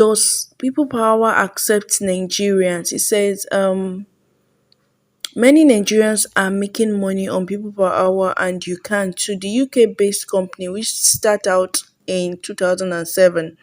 Does people power accept Nigerians? It says many Nigerians are making money on people per hour and you can too. The UK based company which start out in 2007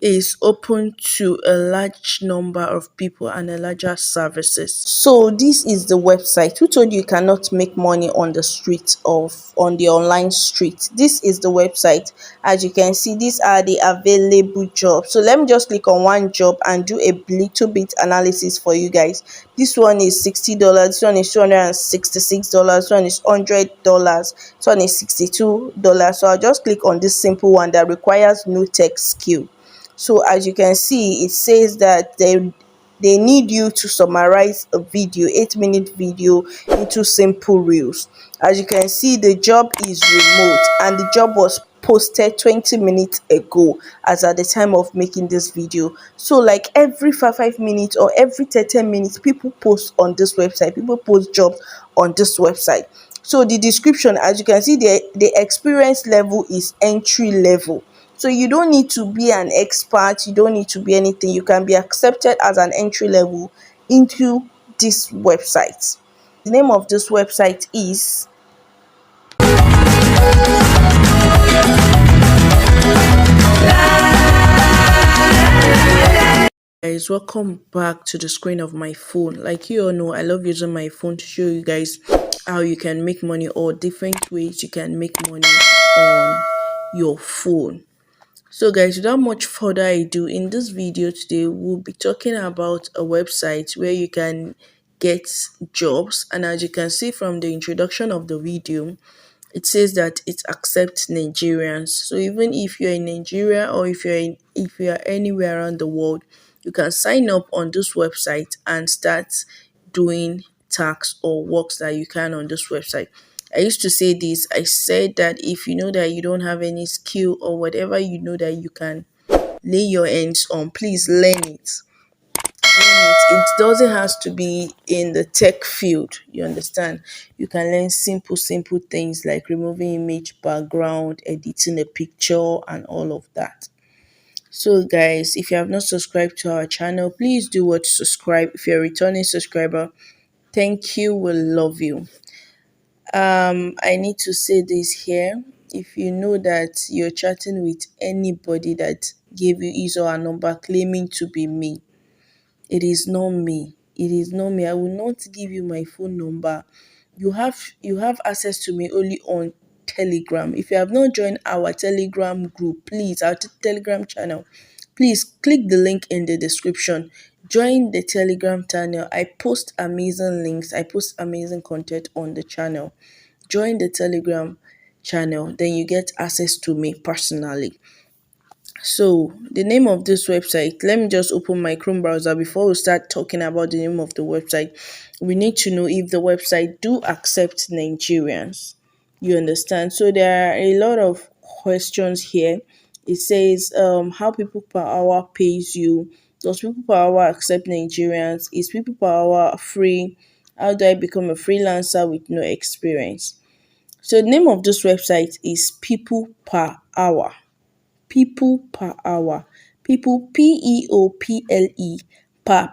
is open to a large number of people and a larger services. So this is the website. Who told you you cannot make money on the street of on the online street? This is the website. As you can see, these are the available jobs. So let me just click on one job and do a little bit analysis for you guys. This one is $60, this one is $266, this one is $100, this one is $62. So I'll just click on this simple one that requires no tech skill. So as you can see, it says that they need you to summarize a video, 8-minute video, into simple reels. As you can see, the job is remote and the job was posted 20 minutes ago as at the time of making this video. So like every 5 minutes or every 30 minutes, people post on this website, people post jobs on this website. So the description, as you can see, the experience level is entry level. So you don't need to be an expert, you don't need to be anything. You can be accepted as an entry level into this website. The name of this website is guys, welcome back to the screen of my phone. Like you all know, I love using my phone to show you guys how you can make money or different ways you can make money on your phone. So guys, without much further ado, in this video today we'll be talking about a website where you can get jobs, and as you can see from the introduction of the video, it says that it accepts Nigerians. So even if you're in Nigeria or if you're anywhere around the world, you can sign up on this website and start doing tasks or works that you can on this website. I used to say this. I said that if you know that you don't have any skill or whatever you know that you can lay your hands on, please learn it. It doesn't have to be in the tech field, you understand. You can learn simple things like removing image background, editing a picture, and all of that. So guys, if you have not subscribed to our channel, please do what subscribe. If you're a returning subscriber, thank you, we love you. I need to say this here. If you know that you're chatting with anybody that gave you his or her number claiming to be me, it is not me. It is not me. I will not give you my phone number. You have access to me only on Telegram. If you have not joined our Telegram group, please, our Telegram channel, please click the link in the description. Join the Telegram channel. I post amazing links. I post amazing content on the channel. Join the Telegram channel, then you get access to me personally. So the name of this website, let me just open my Chrome browser before we start talking about the name of the website. We need to know if the website do accept Nigerians. You understand? So there are a lot of questions here. It says how people per hour pays you. Does people per hour accept Nigerians? Is people per hour free? How do I become a freelancer with no experience? So the name of this website is People Per Hour. People per hour. People People per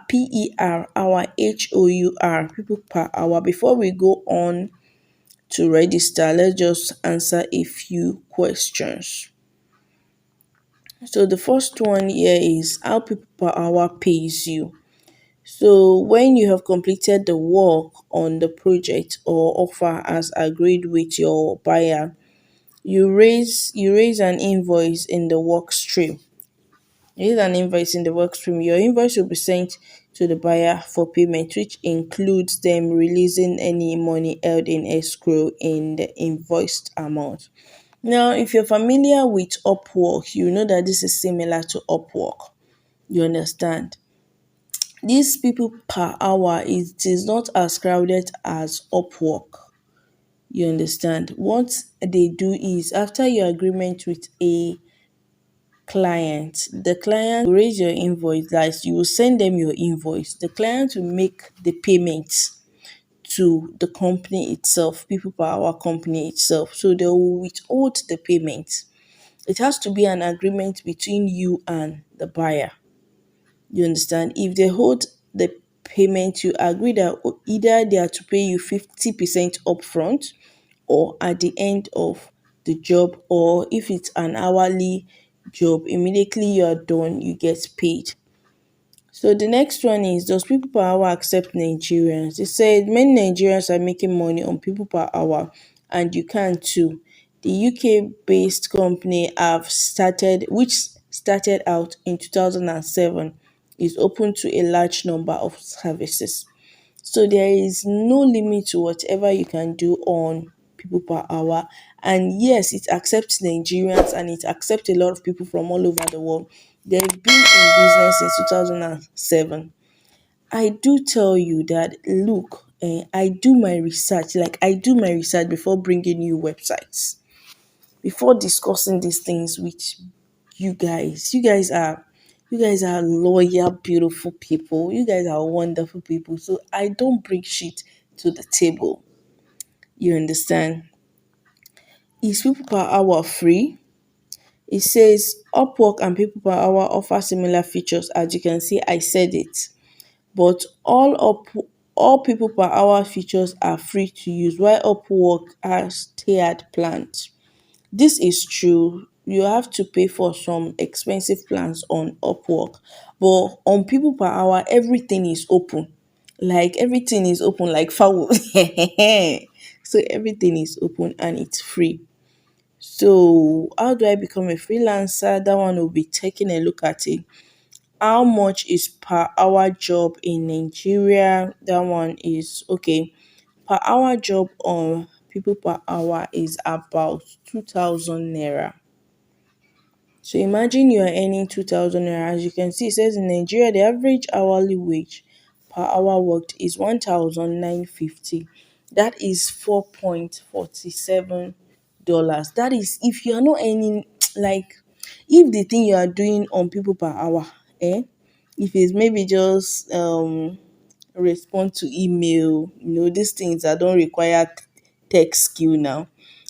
hour HOUR. People per hour. Before we go on to register, let's just answer a few questions. So the first one here is how people per hour pays you. So when you have completed the work on the project or offer as agreed with your buyer, you raise an invoice in the work stream. You raise an invoice in the work stream. Your invoice will be sent to the buyer for payment, which includes them releasing any money held in escrow in the invoiced amount. Now, if you're familiar with Upwork, you know that this is similar to Upwork. You understand? These people per hour, it is not as crowded as Upwork. You understand? What they do is after your agreement with a client, the client will raise your invoice, that you will send them your invoice. The client will make the payment to the company itself, people per hour company itself. So they will withhold the payment. It has to be an agreement between you and the buyer. You understand? If they hold the payment, you agree that either they are to pay you 50% upfront or at the end of the job, or if it's an hourly job, immediately you are done, you get paid. So the next one is, does people per hour accept Nigerians? They said many Nigerians are making money on people per hour, and you can too. The UK based company which started out in 2007, is open to a large number of services. So there is no limit to whatever you can do on people per hour. And yes, it accepts Nigerians and it accepts a lot of people from all over the world. They've been in business since 2007. I do tell you that, look, I do my research. Like, I do my research before bringing you websites, before discussing these things with you guys. You guys are loyal, beautiful people. You guys are wonderful people. So I don't bring shit to the table. You understand? Is people per hour free? It says Upwork and people per hour offer similar features. As you can see, I said it. But all people per hour features are free to use, while Upwork has tiered plans. This is true. You have to pay for some expensive plans on Upwork, but on people per hour, everything is open. Like, everything is open, like foul. So everything is open and it's free. So how do I become a freelancer? That one will be taking a look at it. How much is per hour job in Nigeria? That one is okay. Per hour job on people per hour is about 2,000 naira. So imagine you are earning 2,000 naira. As you can see, it says in Nigeria, the average hourly wage per hour worked is 1,950. That is $4.47. That is if you are not earning, like, if the thing you are doing on people per hour, if it's maybe just respond to email, these things that don't require tech skill now.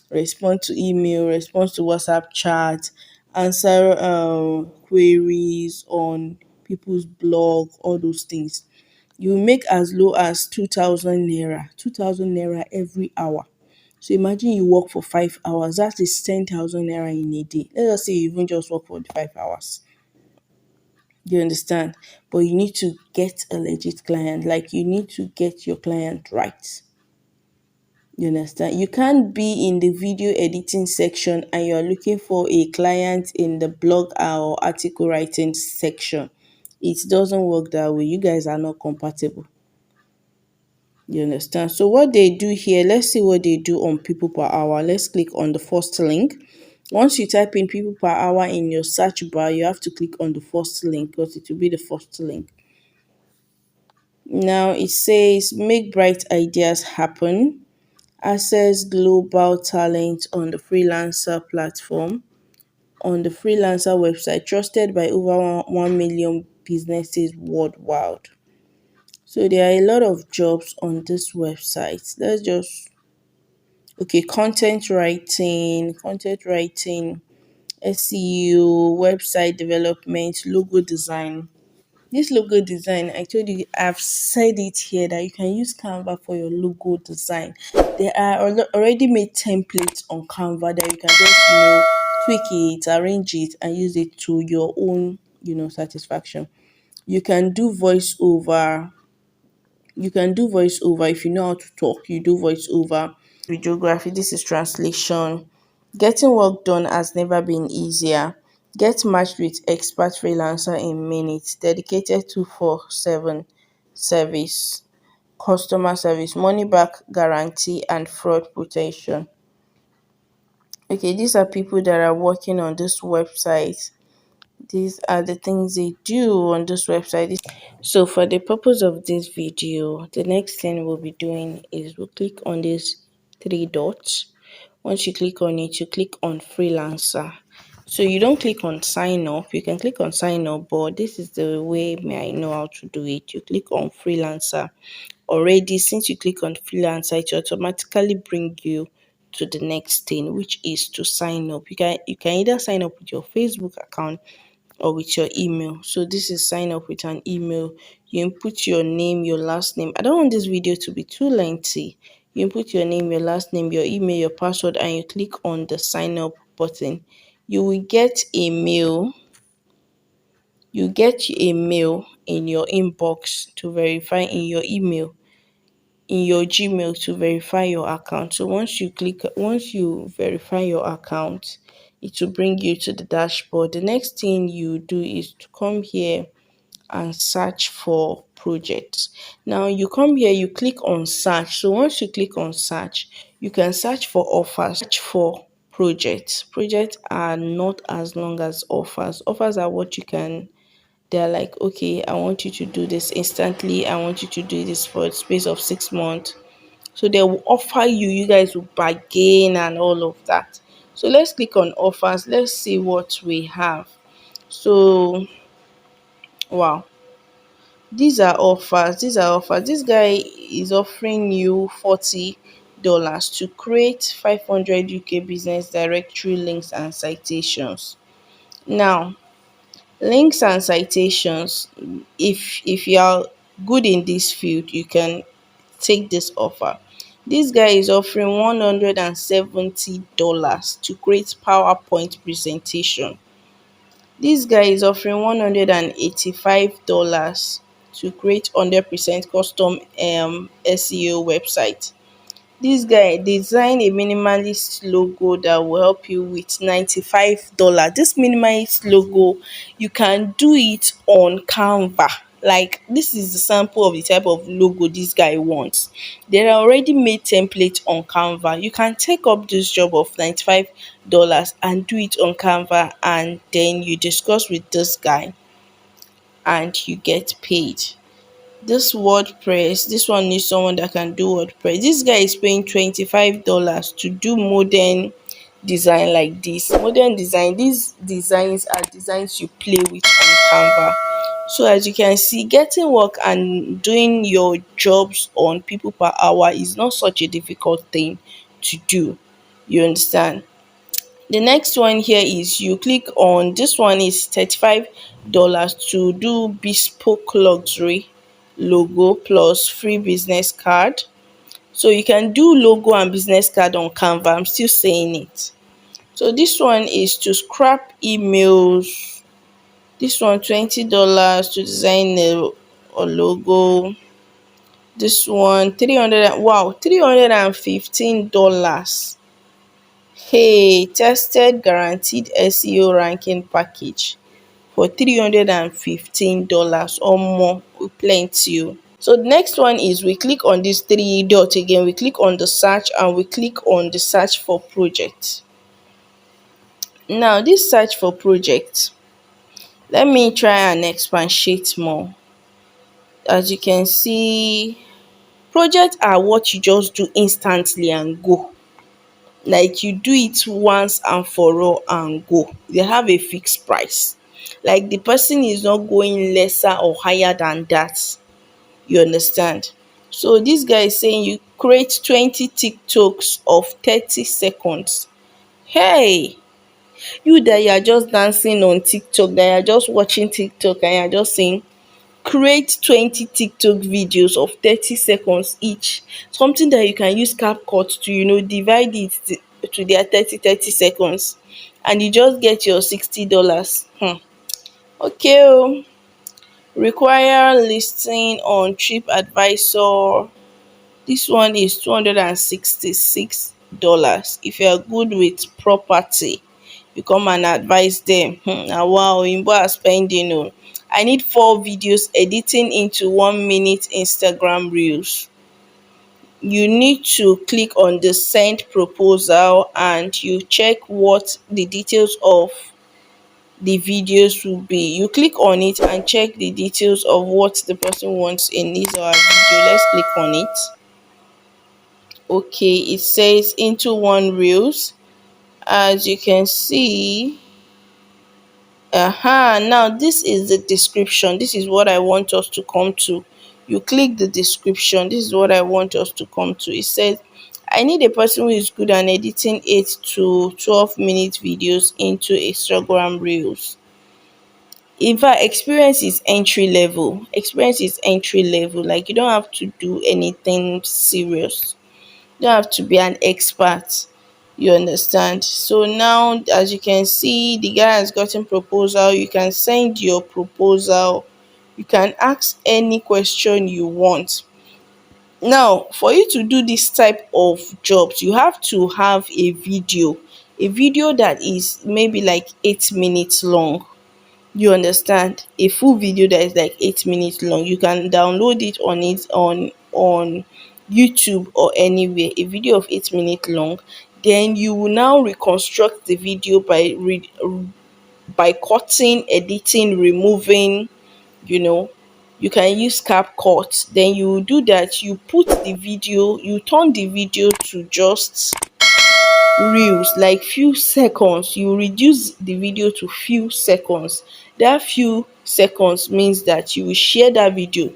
Respond to email, respond to WhatsApp chat, answer queries on people's blog, all those things. You make as low as 2,000 naira, 2,000 naira every hour. So imagine you work for 5 hours, that is 10,000 naira in a day. Let us say you even just work for the 5 hours. You understand? But you need to get a legit client. Like, you need to get your client right. You understand? You can't be in the video editing section and you're looking for a client in the blog or article writing section. It doesn't work that way. You guys are not compatible. You understand? So what they do here, let's see what they do on people per hour. Let's click on the first link. Once you type in people per hour in your search bar, you have to click on the first link because it will be the first link. Now it says make bright ideas happen. Access global talent on the freelancer platform. On the freelancer website, trusted by over 1 million businesses worldwide. So there are a lot of jobs on this website. Let's just okay, content writing, SEO, website development, logo design. This logo design, I told you, I've said it here that you can use Canva for your logo design. There are already made templates on Canva that you can just, tweak it, arrange it, and use it to your own, satisfaction. You can do voiceover. You can do voiceover if you know how to talk. You do voiceover. Videography, this is translation. Getting work done has never been easier. Get matched with expert freelancer in minutes. Dedicated 247 service, customer service, money back guarantee, and fraud protection. Okay, these are people that are working on this website. These are the things they do on this website. So for the purpose of this video, the next thing we'll be doing is we'll click on these three dots. Once you click on it, you click on freelancer. So you don't click on sign up. You can click on sign up, but this is the way I know how to do it. You click on freelancer. Already, since you click on freelancer, it automatically bring you to the next thing, which is to sign up. You can either sign up with your Facebook account or with your email. So this is sign up with an email. You input your name, your last name. I don't want this video to be too lengthy. You input your name, your last name, your email, your password, and you click on the sign up button. You will get a mail. You get a mail in your inbox to verify in your email, in your Gmail, to verify your account. So once you verify your account, it will bring you to the dashboard. The next thing you do is to come here and search for projects. Now you come here, you click on search. So once you click on search, you can search for offers, search for projects. Projects are not as long as offers. Offers are what you can, they're like, okay, I want you to do this instantly. I want you to do this for a space of 6 months. So they will offer you, you guys will bargain and all of that. So let's click on offers. Let's see what we have. So wow, these are offers. These are offers. This guy is offering you $40 to create 500 UK business directory links and citations. Now, links and citations, if you are good in this field, you can take this offer. This guy is offering $170 to create PowerPoint presentation. This guy is offering $185 to create 100% custom SEO website. This guy design a minimalist logo that will help you with $95. This minimalist logo, you can do it on Canva. Like, this is the sample of the type of logo this guy wants. There are already made templates on Canva. You can take up this job of $95 and do it on Canva, and then you discuss with this guy and you get paid. This WordPress, this one needs someone that can do WordPress. This guy is paying $25 to do modern design like this. Modern design, these designs are designs you play with on Canva. So as you can see, getting work and doing your jobs on people per hour is not such a difficult thing to do. You understand? The next one here is you click on, this one is $35 to do bespoke luxury logo plus free business card. So you can do logo and business card on Canva. I'm still saying it. So this one is to scrap emails. This one $20 to design a logo. This one 300, wow, $315. Hey, tested guaranteed SEO ranking package for $315 or more. Plenty o. So the next one is we click on this three dot again, we click on the search and we click on the search for project. Now this search for project, let me try and expatiate more. As you can see, projects are what you just do instantly and go. Like, you do it once and for all and go. They have a fixed price. Like, the person is not going lesser or higher than that. You understand? So this guy is saying you create 20 TikToks of 30 seconds. Hey, you that you are just dancing on TikTok, that you are just watching TikTok and you are just saying create 20 TikTok videos of 30 seconds each. Something that you can use CapCut to, divide it to their 30 seconds, and you just get your $60. Okay oh. Require listing on TripAdvisor. This one is $266. If you are good with property, you come and advise them. Na wow, oyinbo are spending oh. I need 4 videos editing into 1 minute Instagram reels. You need to click on the send proposal and you check what the details of the videos will be. You click on it and check the details of what the person wants in his or her video. Let's click on it. Okay, it says into 1 reels. As you can see, now this is the description. This is what I want us to come to. You click the description. This is what I want us to come to. It says I need a person who is good at editing 8 to 12 minute videos into Instagram reels. In fact, experience is entry level. Experience is entry level. Like, you don't have to do anything serious. You don't have to be an expert. You understand? So now, as you can see, the guy has gotten proposal. You can send your proposal. You can ask any question you want. Now, for you to do this type of jobs, you have to have a video that is maybe like 8 minutes long. You understand? A full video that is like 8 minutes long. You can download it on YouTube or anywhere. A video of 8 minutes long. Then you will now reconstruct the video by cutting, editing, removing. You know, you can use CapCut. Then you do that. You put the video. You turn the video to just reels, like few seconds. You reduce the video to few seconds. That few seconds means that you will share that video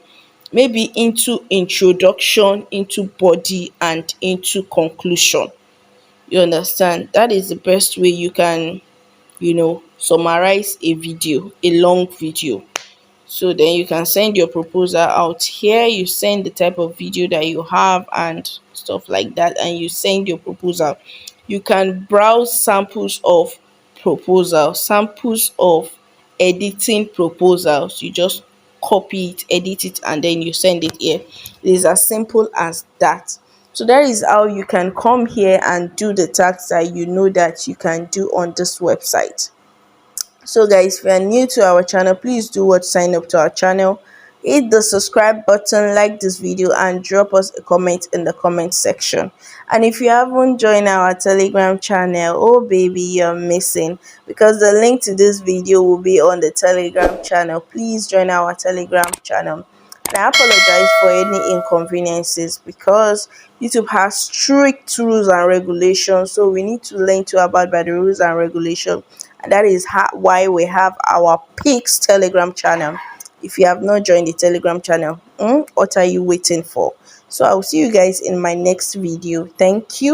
maybe into introduction, into body, and into conclusion. You understand? That is the best way you can, summarize a video, a long video. So then you can send your proposal out here. You send the type of video that you have and stuff like that, and you send your proposal. You can browse samples of proposals, samples of editing proposals. You just copy it, edit it, and then you send it here. It is as simple as that. So that is how you can come here and do the tasks that you know that you can do on this website. So guys, if you are new to our channel, please do what, sign up to our channel, hit the subscribe button, like this video, and drop us a comment in the comment section. And if you haven't joined our Telegram channel, oh baby, you're missing, because the link to this video will be on the Telegram channel. Please join our Telegram channel. And I apologize for any inconveniences, because YouTube has strict rules and regulations, so we need to learn to abide by the rules and regulations. And that is why we have our Pics Telegram channel. If you have not joined the Telegram channel, what are you waiting for? So I will see you guys in my next video. Thank you.